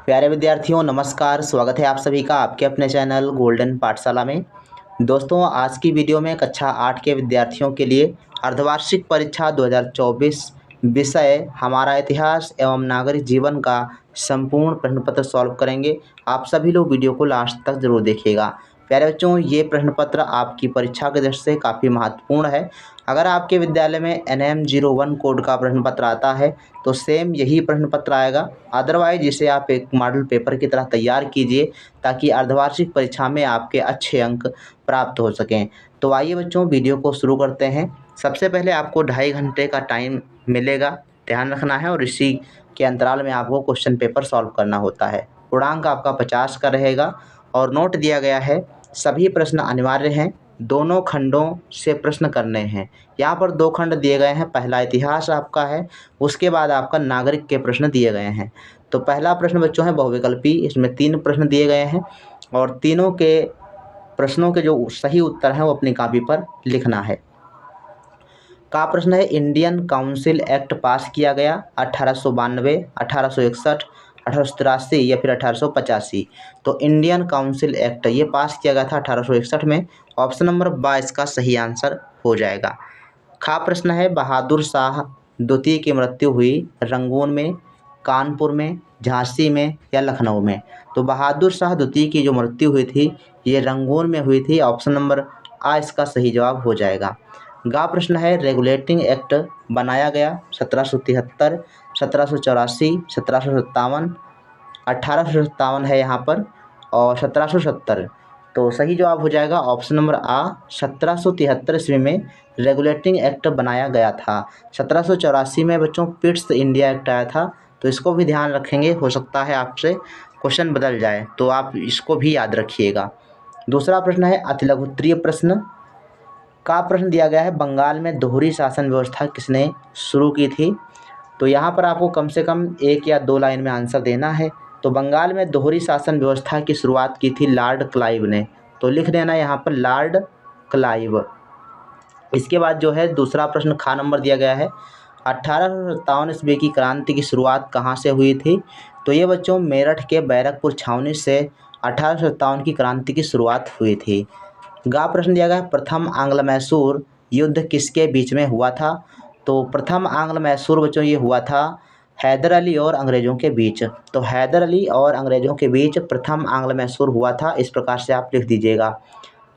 प्यारे विद्यार्थियों नमस्कार। स्वागत है आप सभी का आपके अपने चैनल गोल्डन पाठशाला में। दोस्तों आज की वीडियो में कक्षा 8 के विद्यार्थियों के लिए अर्धवार्षिक परीक्षा 2024 विषय हमारा इतिहास एवं नागरिक जीवन का संपूर्ण प्रश्न पत्र सॉल्व करेंगे। आप सभी लोग वीडियो को लास्ट तक जरूर देखिएगा। प्यारे बच्चों ये प्रश्न पत्र आपकी परीक्षा के दृष्टि से काफ़ी महत्वपूर्ण है। अगर आपके विद्यालय में NM01 कोड का प्रश्न पत्र आता है तो सेम यही प्रश्न पत्र आएगा। अदरवाइज इसे आप एक मॉडल पेपर की तरह तैयार कीजिए ताकि अर्धवार्षिक परीक्षा में आपके अच्छे अंक प्राप्त हो सकें। तो आइए बच्चों वीडियो को शुरू करते हैं। सबसे पहले आपको 2.5 घंटे का टाइम मिलेगा, ध्यान रखना है, और इसी के अंतराल में आपको क्वेश्चन पेपर सॉल्व करना होता है। पूर्णांक आपका 50 का रहेगा और नोट दिया गया है सभी प्रश्न अनिवार्य हैं। दोनों खंडों से प्रश्न करने हैं। यहाँ पर 2 खंड दिए गए हैं। पहला इतिहास आपका है, उसके बाद आपका नागरिक के प्रश्न दिए गए हैं। तो पहला प्रश्न बच्चों है बहुविकल्पी। इसमें 3 प्रश्न दिए गए हैं और तीनों के प्रश्नों के जो सही उत्तर हैं वो अपनी कॉपी पर लिखना है। का प्रश्न है इंडियन काउंसिल एक्ट पास किया गया 1892, 1861, 1883 या फिर 1885। तो इंडियन काउंसिल एक्ट ये पास किया गया था 1861 में। ऑप्शन नंबर 22 का सही आंसर हो जाएगा। खा प्रश्न है बहादुर शाह द्वितीय की मृत्यु हुई रंगून में, कानपुर में, झांसी में या लखनऊ में। तो बहादुर शाह द्वितीय की जो मृत्यु हुई थी ये रंगून में हुई थी। ऑप्शन नंबर आ इसका सही जवाब हो जाएगा। गा प्रश्न है रेगुलेटिंग एक्ट बनाया गया 1773, 1784, 1757, 1857 है यहाँ पर और 1770। तो सही जवाब हो जाएगा ऑप्शन नंबर आ 1773 ईस्वी में रेगुलेटिंग एक्ट बनाया गया था। 1784 में बच्चों पिट्स इंडिया एक्ट आया था। तो इसको भी ध्यान रखेंगे, हो सकता है आपसे क्वेश्चन बदल जाए तो आप इसको भी याद रखिएगा। दूसरा प्रश्न है अतिलघुत्तरीय प्रश्न। का प्रश्न दिया गया है बंगाल में दोहरी शासन व्यवस्था किसने शुरू की थी। तो यहाँ पर आपको कम से कम 1 या 2 लाइन में आंसर देना है। तो बंगाल में दोहरी शासन व्यवस्था की शुरुआत की थी लॉर्ड क्लाइव ने। तो लिख देना यहाँ पर लॉर्ड क्लाइव। इसके बाद जो है दूसरा प्रश्न खा नंबर दिया गया है 1857 ईस्वी की क्रांति की शुरुआत कहाँ से हुई थी। तो ये बच्चों मेरठ के बैरकपुर छावनी से 1857 की क्रांति की शुरुआत हुई थी। गा प्रश्न दिया गया प्रथम आंग्ल मैसूर युद्ध किसके बीच में हुआ था। तो प्रथम आंग्ल मैसूर बच्चों ये हुआ था हैदर अली और अंग्रेज़ों के बीच। तो हैदर अली और अंग्रेज़ों के बीच प्रथम आंग्ल मैसूर हुआ था। इस प्रकार से आप लिख दीजिएगा।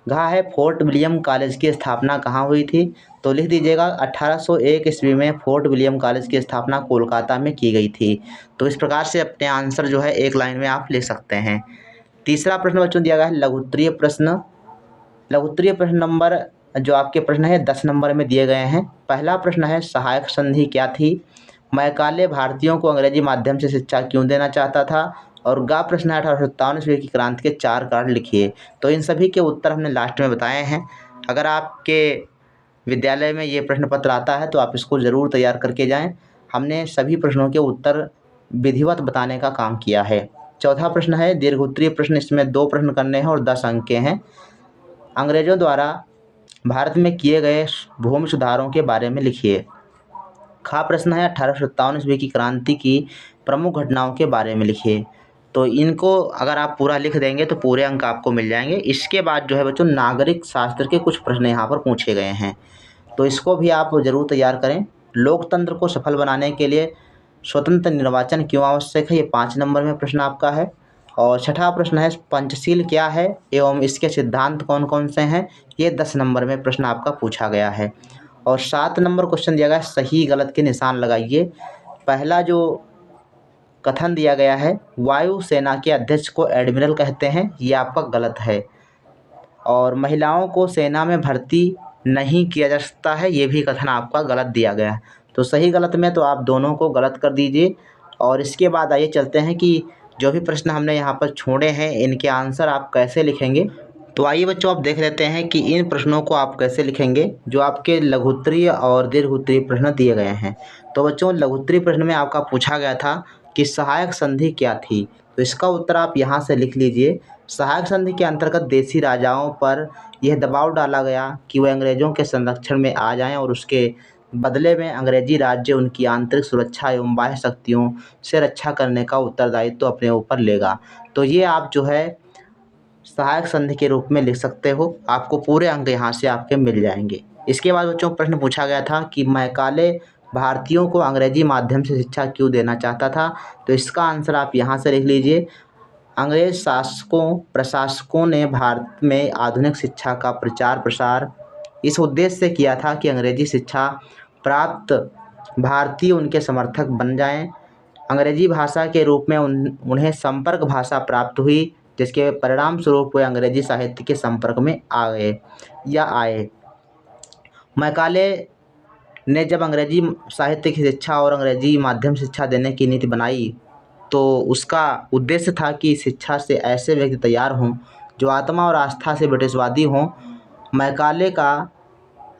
घा है फोर्ट विलियम कॉलेज की स्थापना कहाँ हुई थी। तो लिख दीजिएगा 1801 ईस्वी में फोर्ट विलियम कॉलेज की स्थापना कोलकाता में की गई थी। तो इस प्रकार से अपने आंसर जो है 1 लाइन में आप लिख सकते हैं। तीसरा प्रश्न बच्चों दिया गया है लघुत्तरीय प्रश्न। लघुत्तरीय प्रश्न नंबर जो आपके प्रश्न है 10 नंबर में दिए गए हैं। पहला प्रश्न है सहायक संधि क्या थी। मैकाले भारतीयों को अंग्रेजी माध्यम से शिक्षा क्यों देना चाहता था। और गा प्रश्न है 1857 ईस्वी की क्रांति के 4 कारण लिखिए। तो इन सभी के उत्तर हमने लास्ट में बताए हैं। अगर आपके विद्यालय में ये प्रश्न पत्र आता है तो आप इसको ज़रूर तैयार करके जाएं। हमने सभी प्रश्नों के उत्तर विधिवत बताने का काम किया है। चौथा प्रश्न है दीर्घोत्तरीय प्रश्न। इसमें 2 प्रश्न करने हैं और 10 अंक के हैं। अंग्रेज़ों द्वारा भारत में किए गए भूमि सुधारों के बारे में लिखिए। खा प्रश्न है 1857 ईस्वी की क्रांति की प्रमुख घटनाओं के बारे में लिखिए। तो इनको अगर आप पूरा लिख देंगे तो पूरे अंक आपको मिल जाएंगे। इसके बाद जो है बच्चों नागरिक शास्त्र के कुछ प्रश्न यहाँ पर पूछे गए हैं, तो इसको भी आप ज़रूर तैयार करें। लोकतंत्र को सफल बनाने के लिए स्वतंत्र निर्वाचन क्यों आवश्यक है, ये 5 नंबर में प्रश्न आपका है। और छठा प्रश्न है पंचशील क्या है एवं इसके सिद्धांत कौन कौन से हैं, ये 10 नंबर में प्रश्न आपका पूछा गया है। और 7 नंबर क्वेश्चन दिया गया है सही गलत के निशान लगाइए। पहला जो कथन दिया गया है वायुसेना के अध्यक्ष को एडमिरल कहते हैं, ये आपका गलत है। और महिलाओं को सेना में भर्ती नहीं किया जा सकता है, ये भी कथन आपका गलत दिया गया है। तो सही गलत में तो आप दोनों को गलत कर दीजिए। और इसके बाद आइए चलते हैं कि जो भी प्रश्न हमने यहाँ पर छोड़े हैं इनके आंसर आप कैसे लिखेंगे। तो आइए बच्चों आप देख लेते हैं कि इन प्रश्नों को आप कैसे लिखेंगे जो आपके लघुत्तरीय और दीर्घोत्तरीय प्रश्न दिए गए हैं। तो बच्चों लघुत्तरीय प्रश्न में आपका पूछा गया था कि सहायक संधि क्या थी। तो इसका उत्तर आप यहाँ से लिख लीजिए। सहायक संधि के अंतर्गत देशी राजाओं पर यह दबाव डाला गया कि वह अंग्रेज़ों के संरक्षण में आ जाएं और उसके बदले में अंग्रेजी राज्य उनकी आंतरिक सुरक्षा एवं बाह्य शक्तियों से रक्षा करने का उत्तरदायित्व अपने ऊपर लेगा। तो ये आप जो है सहायक संधि के रूप में लिख सकते हो। आपको पूरे अंक यहाँ से आपके मिल जाएंगे। इसके बाद बच्चों प्रश्न पूछा गया था कि मैकाले भारतीयों को अंग्रेजी माध्यम से शिक्षा क्यों देना चाहता था। तो इसका आंसर आप यहाँ से लिख लीजिए। अंग्रेज शासकों प्रशासकों ने भारत में आधुनिक शिक्षा का प्रचार प्रसार इस उद्देश्य से किया था कि अंग्रेजी शिक्षा प्राप्त भारतीय उनके समर्थक बन जाएं। अंग्रेजी भाषा के रूप में उन्हें संपर्क भाषा प्राप्त हुई, जिसके परिणाम स्वरूप वे अंग्रेजी साहित्य के संपर्क में आ गए या आए। मैकाले ने जब अंग्रेजी साहित्य की शिक्षा और अंग्रेजी माध्यम शिक्षा देने की नीति बनाई, तो उसका उद्देश्य था कि शिक्षा से ऐसे व्यक्ति तैयार हों जो आत्मा और आस्था से ब्रिटिशवादी हों। मैकाले का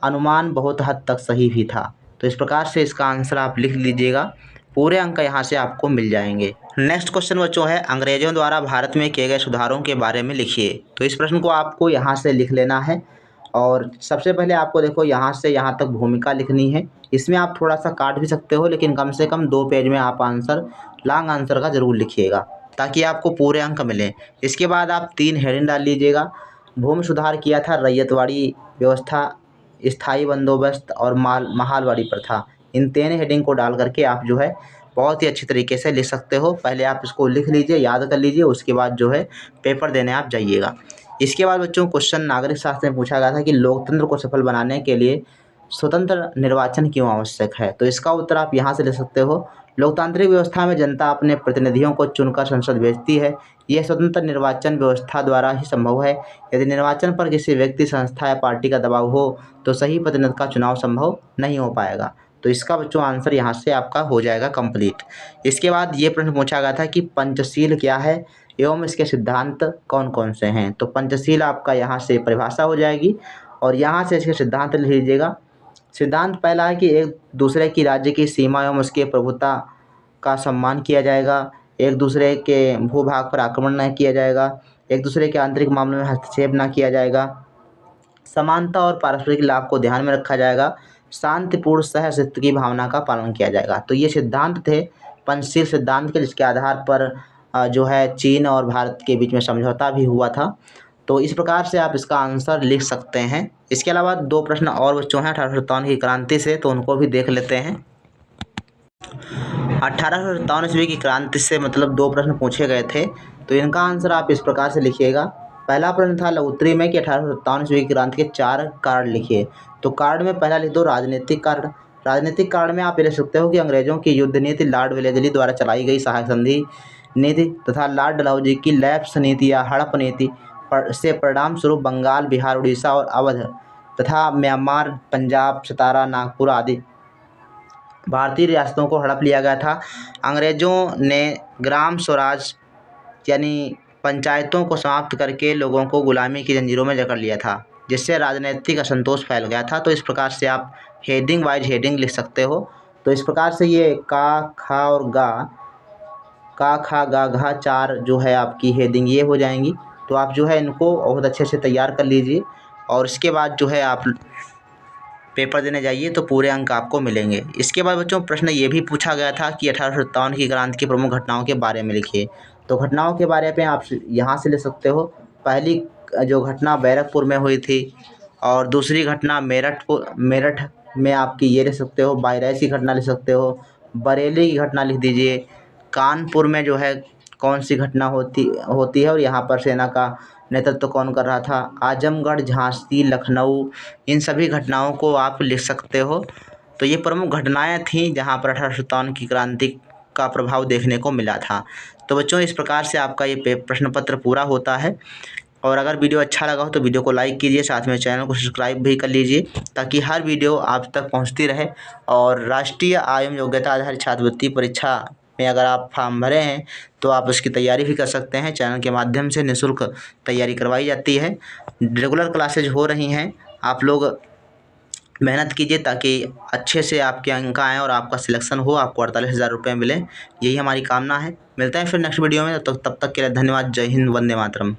अनुमान बहुत हद तक सही भी था। तो इस प्रकार से इसका आंसर आप लिख लीजिएगा। पूरे अंक यहाँ से आपको मिल जाएंगे। नेक्स्ट क्वेश्चन बच्चों है, अंग्रेजों द्वारा भारत में किए गए सुधारों के बारे में लिखिए। तो इस प्रश्न को आपको यहाँ से लिख लेना है और सबसे पहले आपको देखो यहाँ से यहाँ तक भूमिका लिखनी है। इसमें आप थोड़ा सा काट भी सकते हो, लेकिन कम से कम 2 पेज में आप आंसर लॉन्ग आंसर का ज़रूर लिखिएगा ताकि आपको पूरे अंक मिलें। इसके बाद आप 3 हेडिंग डाल लीजिएगा। भूमि सुधार किया था, रैयतवाड़ी व्यवस्था, स्थायी बंदोबस्त और महालवाड़ी प्रथा। इन 3 हेडिंग को डाल करके आप जो है बहुत ही अच्छी तरीके से लिख सकते हो। पहले आप इसको लिख लीजिए, याद कर लीजिए, उसके बाद जो है पेपर देने आप जाइएगा। इसके बाद बच्चों क्वेश्चन नागरिक शास्त्र में पूछा गया था कि लोकतंत्र को सफल बनाने के लिए स्वतंत्र निर्वाचन क्यों आवश्यक है। तो इसका उत्तर आप यहाँ से ले सकते हो। लोकतांत्रिक व्यवस्था में जनता अपने प्रतिनिधियों को चुनकर संसद भेजती है। यह स्वतंत्र निर्वाचन व्यवस्था द्वारा ही संभव है। यदि निर्वाचन पर किसी व्यक्ति, संस्था या पार्टी का दबाव हो तो सही प्रतिनिधि का चुनाव संभव नहीं हो पाएगा। तो इसका बच्चों आंसर यहाँ से आपका हो जाएगा कंप्लीट। इसके बाद ये प्रश्न पूछा गया था कि पंचशील क्या है एवं इसके सिद्धांत कौन कौन से हैं। तो पंचशील आपका यहाँ से परिभाषा हो जाएगी और यहाँ से इसके सिद्धांत लिख लीजिएगा। सिद्धांत पहला है कि एक दूसरे की राज्य की सीमा एवं उसके प्रभुता का सम्मान किया जाएगा, एक दूसरे के भूभाग पर आक्रमण न किया जाएगा, एक दूसरे के आंतरिक मामलों में हस्तक्षेप न किया जाएगा, समानता और पारस्परिक लाभ को ध्यान में रखा जाएगा, शांतिपूर्ण सहअस्तित्व की भावना का पालन किया जाएगा। तो ये सिद्धांत थे पंचशील सिद्धांत के, जिसके आधार पर जो है चीन और भारत के बीच में समझौता भी हुआ था। तो इस प्रकार से आप इसका आंसर लिख सकते हैं। इसके अलावा 2 प्रश्न और बच्चों हैं 1857 की क्रांति से, तो उनको भी देख लेते हैं। 1857 ईस्वी की क्रांति से मतलब 2 प्रश्न पूछे गए थे, तो इनका आंसर आप इस प्रकार से लिखिएगा। पहला प्रश्न था लघुत्तरी में कि 1857 ईस्वी की क्रांति के 4 कारण लिखिए। तो कारण में पहला लिख दो राजनीतिक कारण। राजनीतिक कारण में आप ये लिख सकते हो कि अंग्रेजों की युद्ध नीति, लॉर्ड वेलेस्ली द्वारा चलाई गई सहायक संधि नीति तथा लॉर्ड डलहौजी की लैप्स नीति या हड़प नीति से परिणाम स्वरूप बंगाल, बिहार, उड़ीसा और अवध तथा म्यांमार, पंजाब, सतारा, नागपुर आदि भारतीय रियासतों को हड़प लिया गया था। अंग्रेज़ों ने ग्राम स्वराज यानी पंचायतों को समाप्त करके लोगों को गुलामी की जंजीरों में जकड़ लिया था, जिससे राजनीतिक असंतोष फैल गया था। तो इस प्रकार से आप हेडिंग वाइज हेडिंग लिख सकते हो। तो इस प्रकार से ये का, खा और गा, का, खा, गा, घा 4 जो है आपकी हेडिंग ये हो जाएंगी। तो आप जो है इनको बहुत अच्छे से तैयार कर लीजिए और इसके बाद जो है आप पेपर देने जाइए तो पूरे अंक आपको मिलेंगे। इसके बाद बच्चों प्रश्न ये भी पूछा गया था कि 1857 की क्रांति की प्रमुख घटनाओं के बारे में लिखिए। तो घटनाओं के बारे में आप यहाँ से ले सकते हो। पहली जो घटना बैरकपुर में हुई थी और दूसरी घटना मेरठ में आपकी ये लिख सकते हो, बायरैस की घटना लिख सकते हो, बरेली की घटना लिख दीजिए, कानपुर में जो है कौन सी घटना होती है और यहाँ पर सेना का नेतृत्व कौन कर रहा था, आजमगढ़, झांसी, लखनऊ, इन सभी घटनाओं को आप लिख सकते हो। तो ये प्रमुख घटनाएं थीं जहाँ पर 1857 की क्रांति का प्रभाव देखने को मिला था। तो बच्चों इस प्रकार से आपका ये प्रश्न पत्र पूरा होता है। और अगर वीडियो अच्छा लगा हो तो वीडियो को लाइक कीजिए, साथ में चैनल को सब्सक्राइब भी कर लीजिए ताकि हर वीडियो आप तक पहुंचती रहे। और राष्ट्रीय आय योग्यता आधारित छात्रवृत्ति परीक्षा में अगर आप फॉर्म भरे हैं तो आप उसकी तैयारी भी कर सकते हैं। चैनल के माध्यम से निःशुल्क तैयारी करवाई जाती है, रेगुलर क्लासेज हो रही हैं। आप लोग मेहनत कीजिए ताकि अच्छे से आपके अंक आएँ और आपका सिलेक्शन हो, आपको 48,000 रुपये मिलें, यही हमारी कामना है। मिलते हैं फिर नेक्स्ट वीडियो में, तब तक के लिए धन्यवाद। जय हिंद, वंदे मातरम।